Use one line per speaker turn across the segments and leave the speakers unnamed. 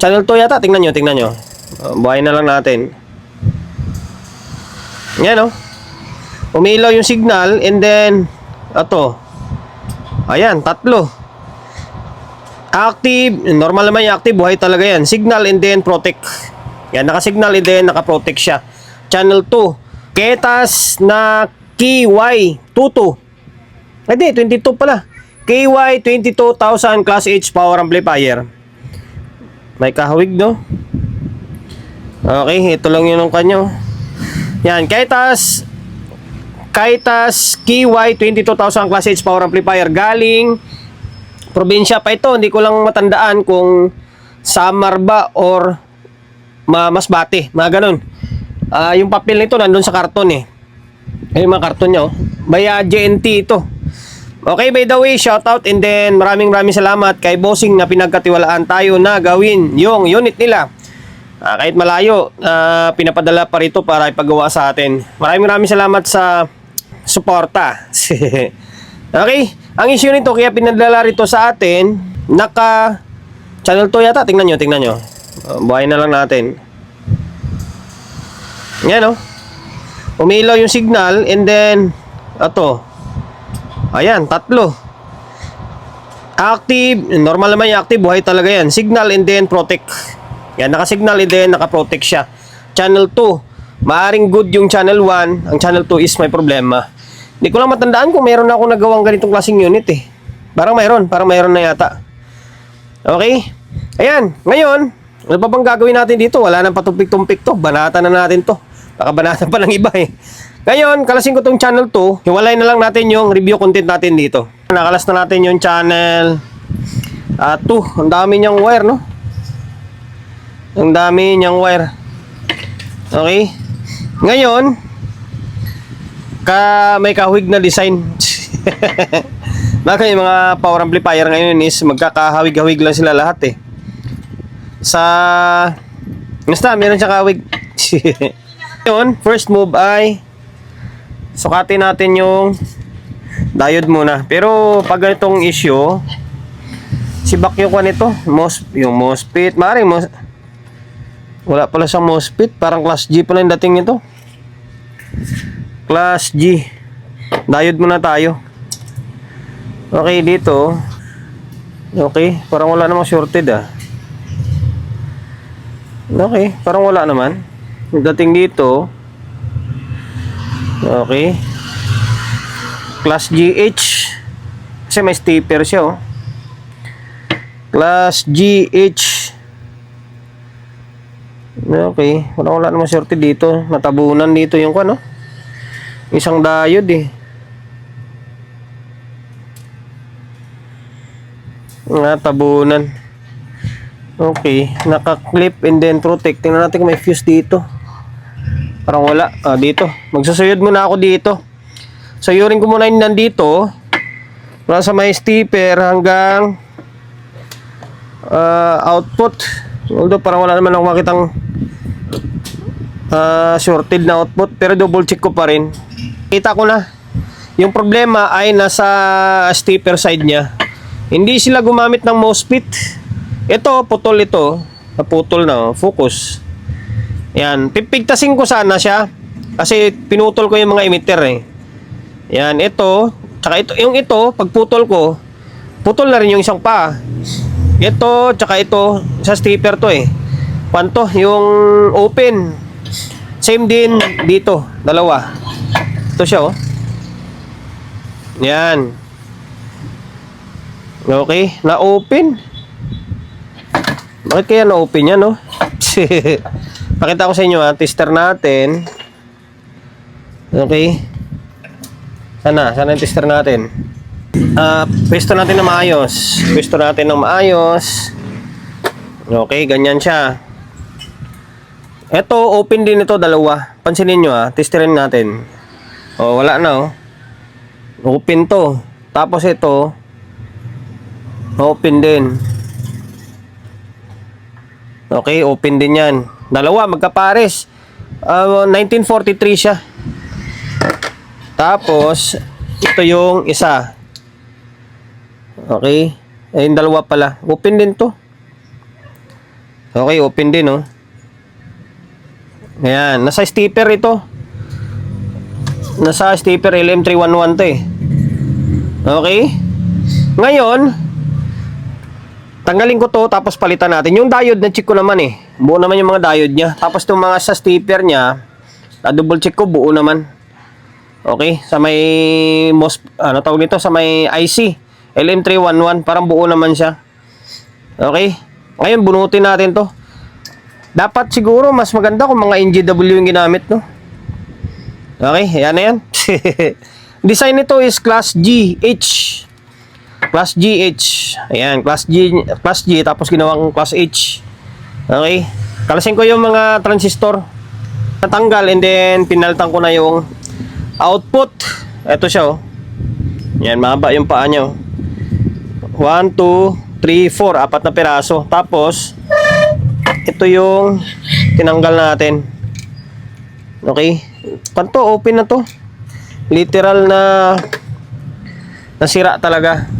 Channel 2 yata. Tingnan nyo, tingnan nyo. Buhayin na lang natin. Yan, oh. Umilaw yung signal, and then ito. Ayan, tatlo. Active, normal naman yung active, buhay talaga yan. Signal and then protect. Yan, naka-signal and then naka-protect siya. Channel 2. Ketas na KY22. Hindi, 22 pala. KY22000 Class H Power Amplifier. May kahawig, no? Okay, ito lang yun ang kanyo. Yan, Ketas KY22000 Class H Power Amplifier. Galing probinsya pa ito. Hindi ko lang matandaan kung Samar ba or Masbate. Mga ganun. Yung papel nito nandun sa karton eh. Yung mga karton niya, oh. By JNT ito. Okay, by the way, shoutout and then maraming salamat kay Bossing na pinagkatiwalaan tayo na gawin yung unit nila. Kahit malayo, pinapadala pa rito para ipagawa sa atin. Maraming salamat sa suporta. Okay, ang issue nito kaya pinadala rito sa atin, naka channel 2 yata. Tingnan nyo. Buhayin na lang natin. Yan, oh. Umilaw yung signal, and then ito. Ayan, tatlo. Active, normal naman yung active, buhay talaga yan. Signal and then protect. Yan, naka-signal and then naka-protect siya. Channel 2. Maaring good yung channel 1. Ang channel 2 is may problema. Hindi ko lang matandaan kung meron na akong nagawang ganitong klaseng unit eh. Parang mayroon na yata. Okay? Ayan, ngayon, ano pa bang gagawin natin dito? Wala nang patumpik-tumpik to. Banata na natin to. Nakabanata pa ng iba eh. Ngayon, kalasin ko tong channel 2. Hiwalay na lang natin yung review content natin dito. Nakalas na natin yung channel 2. Ang dami niyang wire, no? Ang dami niyang wire. Okay? Ngayon, may kahawig na design. Bakit yung mga power amplifier ngayon is magkakahawig-hawig lang sila lahat eh. Basta, meron siya kahawig. Yun, first move ay sukatin natin yung diode muna. Pero pag ganitong issue, si bakyo ko nito, yung MOSFET, maaaring wala pala siyang MOSFET, parang class G pala yung dating nito. Class G. Diode muna tayo. Okay, dito. Okay, parang wala namang shorted ah. Okay, parang wala naman. Yung dating dito. Okay. Class GH. Kasi may stepper siya, oh. Class GH. Okay, wala namang shorted dito. Natabunan dito yung ano. Isang diode eh. Natabunan. Okay, naka-clip and then protect. Tingnan natin kung may fuse dito. Parang wala. Dito. Magsusuyod muna ako dito. Sayurin ko muna yung nandito. Mula sa may stepper hanggang output. Although parang wala naman ako makitang shorted na output. Pero double check ko pa rin. Kita ko na. Yung problema ay nasa stepper side niya. Hindi sila gumamit ng MOSFET. Ito, putol ito. Naputol na, focus. Yan, pipigtasin ko sana siya. Kasi pinutol ko yung mga emitter eh. Yan, ito. Tsaka ito, yung ito, pagputol ko, putol na rin yung isang pa. Ito, tsaka ito, sa stepper to eh. Panto, yung open. Same din dito, dalawa. Ito siya, oh. Yan. Okay, na-open. Bakit kaya na-open yan, no? Pakita ko sa inyo, ha. Tester natin. Okay. Sana yung tester natin. Pwesto natin na maayos. Okay, ganyan siya. Ito, open din ito, dalawa. Pansinin nyo, ha. Testerin natin. Oh, wala na, oh. Open to. Tapos ito, open din. Okay, open din yan. Dalawa, magkapares. 1943 siya. Tapos, ito yung isa. Okay. Yung dalawa pala. Open din to. Okay, open din, oh. Ayan, nasa stepper ito. Nasa stepper LM311 to eh. Okay? Ngayon, tanggalin ko to tapos palitan natin. Yung diode na check ko naman eh. Buo naman yung mga diode niya. Tapos itong mga sa stepper niya, double check ko, buo naman. Okay? Sa may ano tawag nito? Sa may IC LM311, parang buo naman siya. Okay? Ngayon, bunutin natin to. Dapat siguro mas maganda kung mga NGW yung ginamit, no? Okay, ayan na yan. Design nito is Class GH. Class GH. Ayan, Class G, tapos ginawang Class H. Okay? Kalasin ko yung mga transistor. Natanggal and then pinaltan ko na yung output. Ito siya, oh. Ayan, mahaba yung paa niya, oh. 1, 2, 3, 4, apat na piraso. Tapos, ito yung tinanggal natin. Okay? Kanto, open na to. Literal na nasira talaga.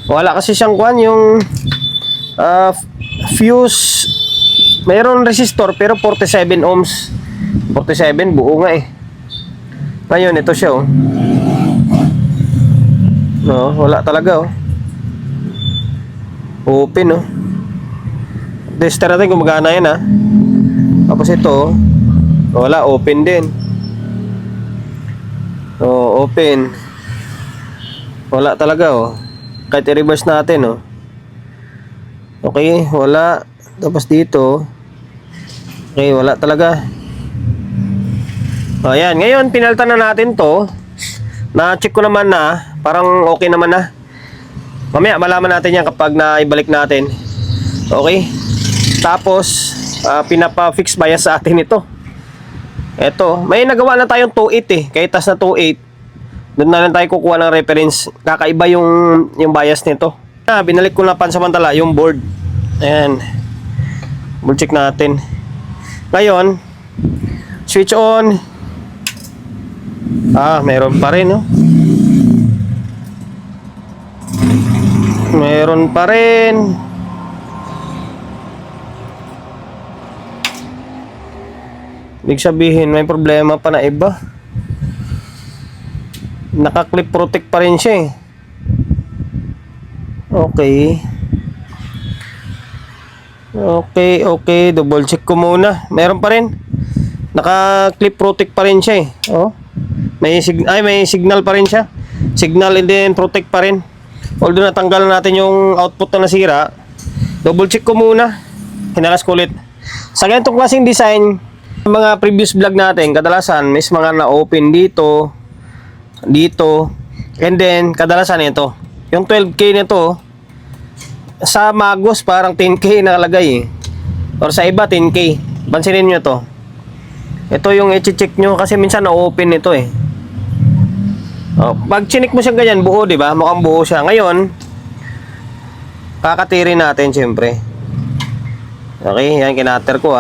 Wala kasi siyang kwan, yung fuse. Mayroon resistor pero 47 ohms. 47, buo nga eh. Ngayon, ito siya, oh. No, wala talaga, oh. Open, oh. Tester natin kung magana yan, ah. Tapos ito, wala, open din. Oh, open. Wala talaga, oh. Kahit i-reverse natin, oh. Okay, wala. Tapos dito, okay, wala talaga. O, ayan. Ngayon, pinaltan na natin to. Na-check ko naman na, parang okay naman na. Mamaya, malaman natin yan kapag naibalik natin. Okay? Tapos, pinapa-fix bias sa atin ito. Ito, may nagawa na tayong 2.8 eh. Kahit tas na 2.8, doon na lang tayo kukuha ng reference. Kakaiba yung bias nito. Binalik ko na pansamantala yung board. Ayan. Board check natin. Ngayon, switch on. Meron pa rin, no? Meron pa rin. Ibig sabihin, may problema pa na iba. Naka-clip protect pa rin siya eh. Okay. Okay. Double check ko muna. Meron pa rin. Naka-clip protect pa rin siya eh. Oh. May signal pa rin siya. Signal and then protect pa rin. Although natanggal natin yung output na nasira, double check ko muna. Hinalas ko ulit. Sa ganitong klaseng design, mga previous vlog natin, kadalasan may mga na-open dito, and then kadalasan ito. Yung 12K nito, sa Magos parang 10K nakalagay eh. Or sa iba 10K. Pansinin nyo to. Ito yung i-check nyo kasi minsan na-open ito eh. Pag chinik mo siya ganyan, buo, di ba? Mukhang buo siya. Ngayon, kakatiri natin siyempre. Okay, yan kinater ko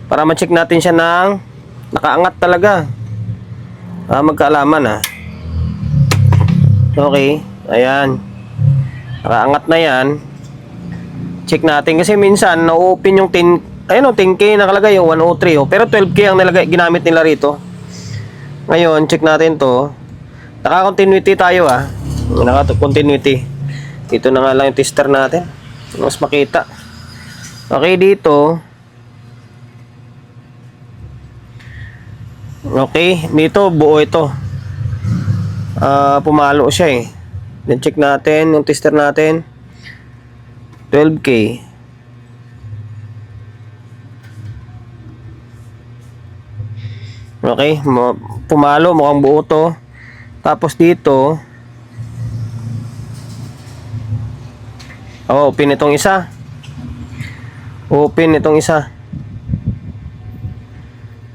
para ma-check natin siya ng nakaangat talaga. Magkaalaman Okay, ayan. Nakaangat na yan. Check natin kasi minsan na-open yung 10, ayun 10K nakalagay yung 103 pero 12K ang ginamit nila rito. Ngayon, check natin to. Naka-continuity tayo Naka-continuity. Dito na nga lang yung tester natin. Mas makita. Okay, dito. Okay, dito buo ito. Pumalo siya eh. Then check natin yung tester natin. 12K. Okay, pumalo, mukhang buo to. Tapos dito, open itong isa. Open itong isa.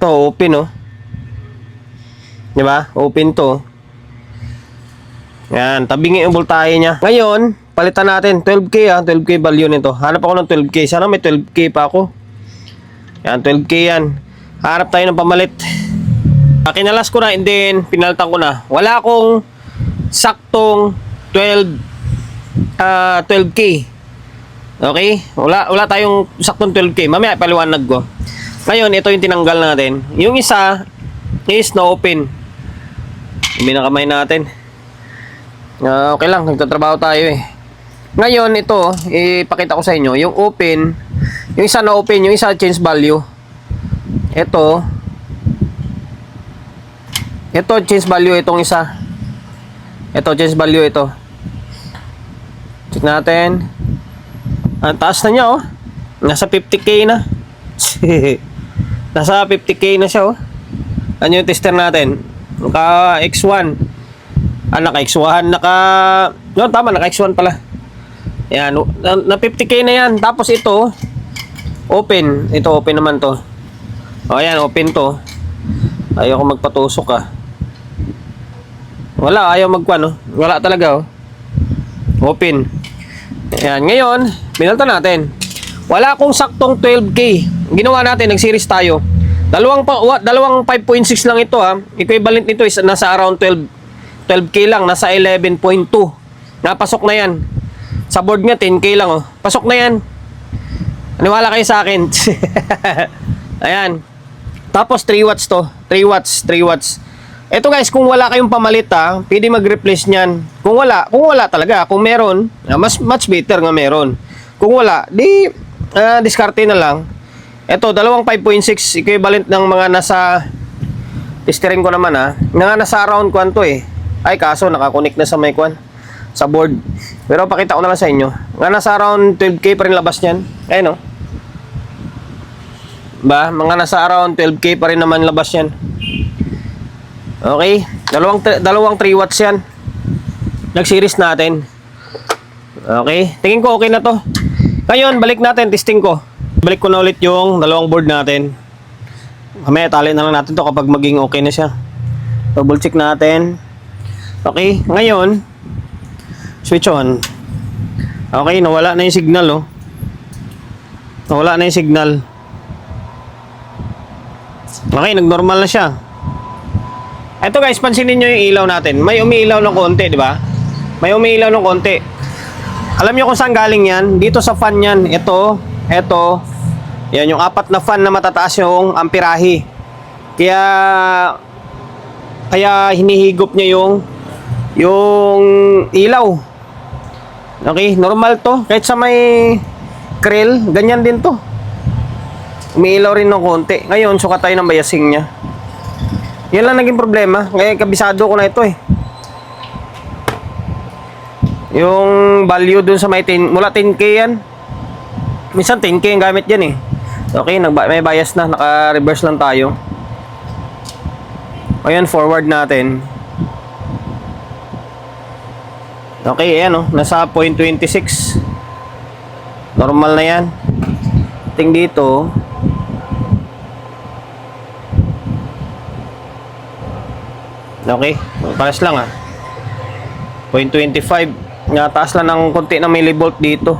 To, open Diba? Open to. Yan, tabingi yung voltahe niya. Ngayon, palitan natin 12K 12K value nito. Hanap ako ng 12K. Sana may 12K pa ako. Yan, 12K yan. Hanap tayo ng pamalit. Kinalas ko na and then pinalitan ko na. Wala akong saktong 12K. Okay? Wala tayong saktong 12K. Mamaya paliwanag ko. Ngayon, ito yung tinanggal natin. Yung isa is na-open. Yung kamay natin. Okay lang, nagtatrabaho tayo eh. Ngayon, ito, ipakita ko sa inyo. Yung open, yung isa na-open, yung isa change value. Ito, change value itong isa. Ito, change value ito. Check natin. Ang taas na niya, oh. Nasa 50K na. Nasa 50K na siya, oh. Ano yung tester natin? Naka X1. Naka X1. No, tama, naka X1 pala. Ayan, na 50K na yan. Tapos ito, open. Ito, open naman to. O, ayan, open to. Ayaw ko magpatusok, ah. Wala, ayaw magkuhan, oh. Wala talaga, oh. Open. Ayan, ngayon, binalta natin. Wala akong saktong 12K. Ginawa natin, nag-series tayo. Dalawang 5.6 lang ito, ha. Equivalent nito is nasa around 12K lang, nasa 11.2. Napasok na yan. Sa board nga 10K lang, oh. Pasok na yan. Aniwala kayo sa akin. Ayan. Tapos 3 watts to. 3 watts. Ito guys, kung wala kayong pamalit, ha, pwede mag-replace niyan. Kung wala talaga. Kung meron, much better nga meron. Kung wala, di diskarte na lang. Ito, dalawang 5.6 equivalent ng mga nasa steering ko naman, ha. Nga nasa around kwan to eh. Ay, kaso nakakonect na sa may kwan, sa board. Pero pakita ko na lang sa inyo. Nga nasa around 12K pa rin labas niyan. Ayun, no. Ba, mga nasa around 12K pa rin naman labas yan. Okay, dalawang 3 watts yan. Nag-series natin. Okay, tingin ko okay na to. Ngayon, balik natin, testing ko. Balik ko na ulit yung dalawang board natin. Mamaya tali na lang natin to kapag maging okay na siya. Double check natin. Okay, ngayon, switch on. Okay, nawala na yung signal, oh. Nawala na yung signal. Okay, nag-normal na siya. Ito guys, pansinin nyo yung ilaw natin. May umiilaw ng konti, di ba? May umiilaw ng konti. Alam nyo kung saan galing yan? Dito sa fan yan. Ito. Yan yung 4 na fan na matataas yung amperahe. Kaya hinihigop niya yung ilaw. Okay, normal to. Kahit sa may grill, ganyan din to. Umiilaw rin ng konti. Ngayon, sukat tayo ng biasing niya. Yan lang naging problema. Ngayon, kabisado ko na ito eh. Yung value dun sa may 10, mula 10K yan. Minsan 10K ang gamit yan eh. Okay, may bias na. Naka-reverse lang tayo. Ayan, forward natin. Okay, ayan oh. Nasa 0.26. Normal na yan. Ting dito. Okay, pares lang ah. 0.25. Nga, taas lang ng konti ng millivolt dito.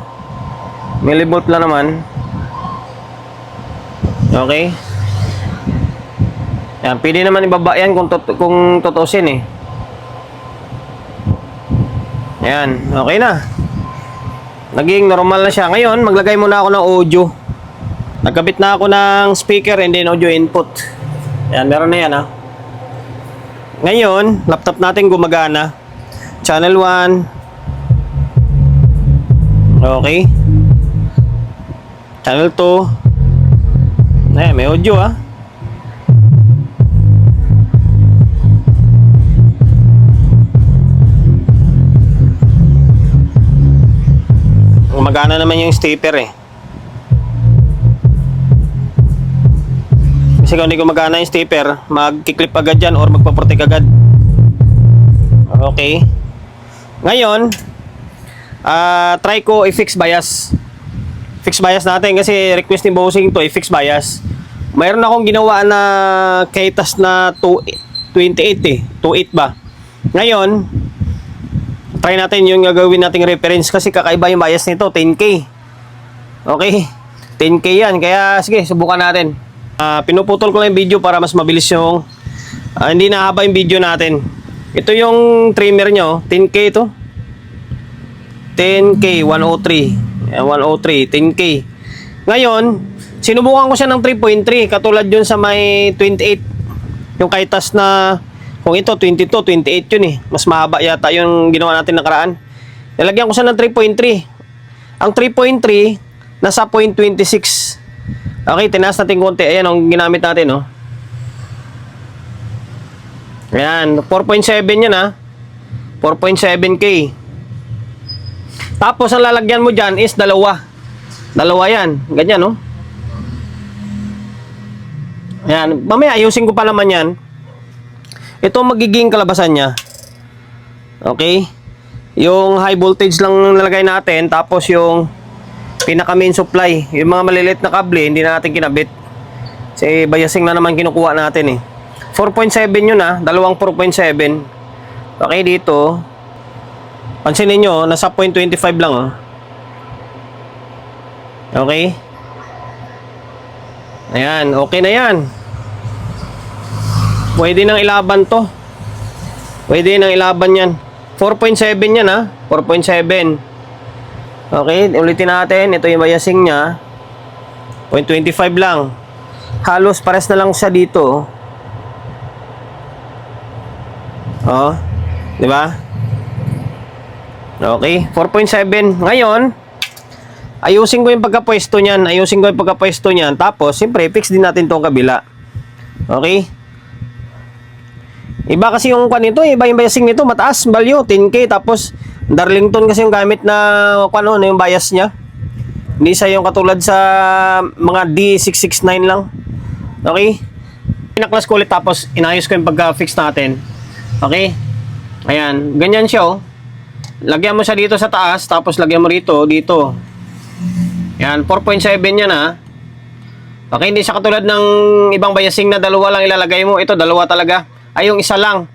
Millivolt lang naman. Okay. Yan, pwede naman ibaba yan kung tutusin eh. Yan, okay na. Naging normal na siya. Ngayon, maglagay muna ako ng audio. Nagkabit na ako ng speaker and then audio input. Yan, meron na yan ah. Ngayon, laptop natin gumagana. Channel 1. Okay. Channel 2. May audio ah. Gumagana naman yung stepper eh. Kasi kung hindi gumagana yung stepper, mag-clip agad yan or magpaprotect agad. Okay. Ngayon, try ko i-fix bias. Fix bias natin kasi request ni Bossing to i-fix bias. Mayroon akong ginawa na KTAS na 28 eh. 28 ba? Ngayon, try natin yung gagawin nating reference kasi kakaiba yung bias nito, 10K. Okay. 10K yan. Kaya sige, subukan natin. Pinuputol ko lang yung video para mas mabilis yung hindi na haba yung video natin. Ito yung trimmer nyo, 10K ito. 10K 103. 103, 10K. Ngayon, sinubukan ko siya ng 3.3, katulad yun sa may 28. Yung kaitas na, kung ito 22, 28 yun eh. Mas mahaba yata yung ginawa natin nakaraan. Nilagyan ko siya ng 3.3. Ang 3.3, nasa 0.26. Okay, tinaas natin konti. Ayan ang ginamit natin, no? Ayan, 4.7 yan, ha? 4.7K. Tapos, ang lalagyan mo dyan is dalawa. Dalawa yan. Ganyan, no? Ayan. Mamaya, ayusin ko pa naman yan. Ito magiging kalabasan niya. Okay? Yung high voltage lang nalagay natin. Tapos, yung pinaka main supply. Yung mga maliliit na kable, hindi na natin kinabit. Kasi biasing na naman kinukuha natin, eh. 4.7 yun, ha? Dalawang 4.7. Okay, dito. Pansinin nyo, nasa 0.25 lang, oh. Okay? Ayan, okay na yan. Pwede nang ilaban to. Pwede nang ilaban yan. 4.7 yan, ha? 4.7. Okay, ulitin natin. Ito yung biasing niya. 0.25 lang. Halos pares na lang siya dito. Oh. Di ba? Okay, 4.7. Ngayon, ayusin ko yung pagkapwesto niyan. Ayusin ko yung pagkapwesto niyan. Tapos, siyempre, fix din natin tong kabila. Okay? Iba kasi yung kanito, iba yung biasing nito, mataas value, 10K. Tapos, Darlington kasi yung gamit na, ano yung bias niya. Hindi siya yung katulad sa mga D669 lang. Okay? Pinaklas ko ulit, tapos inayos ko yung pagka-fix natin. Okay? Ayan, ganyan siya, oh. Lagyan mo siya dito sa taas, tapos lagyan mo dito. Ayan, 4.7 yan, ha. Okay, hindi siya katulad ng ibang biasing na dalawa lang ilalagay mo. Ito, dalawa talaga. Ay, yung isa lang.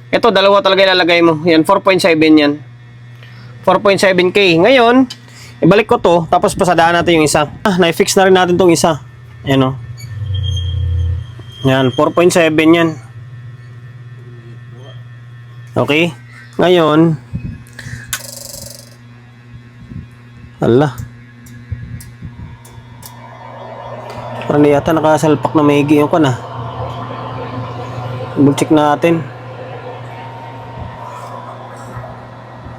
Ito, dalawa talaga ilalagay mo. Yan, 4.7 yan. 4.7K. Ngayon, ibalik ko to, tapos pasadaan natin yung isa. Na-fix na rin natin tong isa. Ayan, oh. Yan, 4.7 yan. Okay? Ngayon, ala. Parang di yata nakasalpak na maigi yung kan, ah. Double check natin.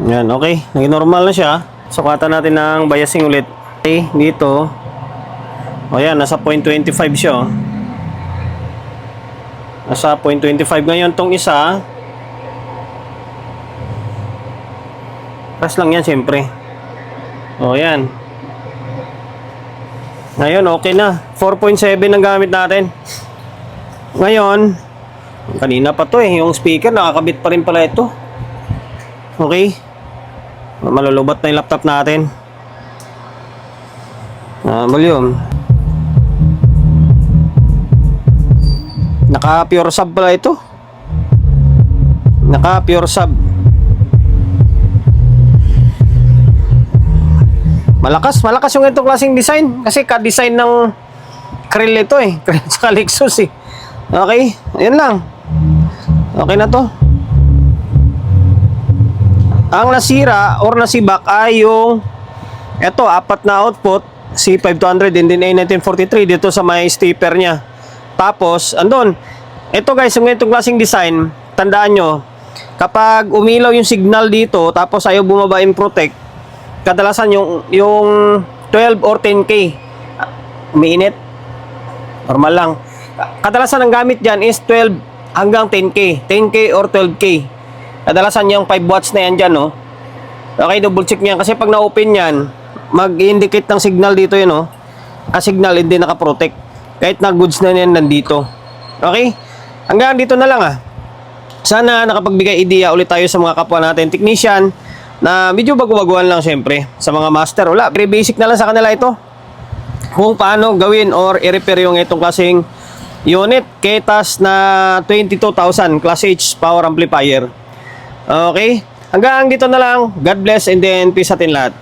Yan, okay. Naging normal na siya. Sukatan natin ng biasing ulit. Okay, dito. O yan, nasa 0.25 siya, oh. Nasa 0.25. Ngayon, tong isa, press lang yan, siyempre. O, yan. Ngayon, okay na. 4.7 ang gamit natin. Ngayon, kanina pa to, eh. Yung speaker, nakakabit pa rin pala ito. Okay. Malulubat na yung laptop natin. Volume. Naka pure sub pala ito. Naka pure sub. Malakas yung itong klaseng design. Kasi ka-design ng Krill ito, eh. Krill sa Lexus, eh. Okay, ayun lang. Okay na to. Ang nasira or nasibak ay yung eto, apat na output, C500 and then A1943 dito sa may stepper niya. Tapos, andun. Ito guys, yung itong klaseng design, tandaan nyo, kapag umilaw yung signal dito, tapos ayaw bumaba yung protect, kadalasan yung 12 or 10K umiinit. Normal lang. Kadalasan ang gamit dyan is 12 hanggang 10K. 10K or 12K. Kadalasan yung 5 watts na yan dyan, no? Okay, double check nyan. Kasi pag na-open yan, mag-indicate ng signal dito yun, no? Signal, hindi nakaprotect. Kahit na goods na yan nandito. Okay? Hanggang dito na lang, ah. Sana nakapagbigay idea ulit tayo sa mga kapwa natin technician na medyo bago-baguhan lang syempre sa mga master. Wala, very basic na lang sa kanila ito. Kung paano gawin or i-repair yung itong klaseng unit. Ketas na 22,000 Class H power amplifier. Okay? Hanggang dito na lang. God bless and then peace sa atin lahat.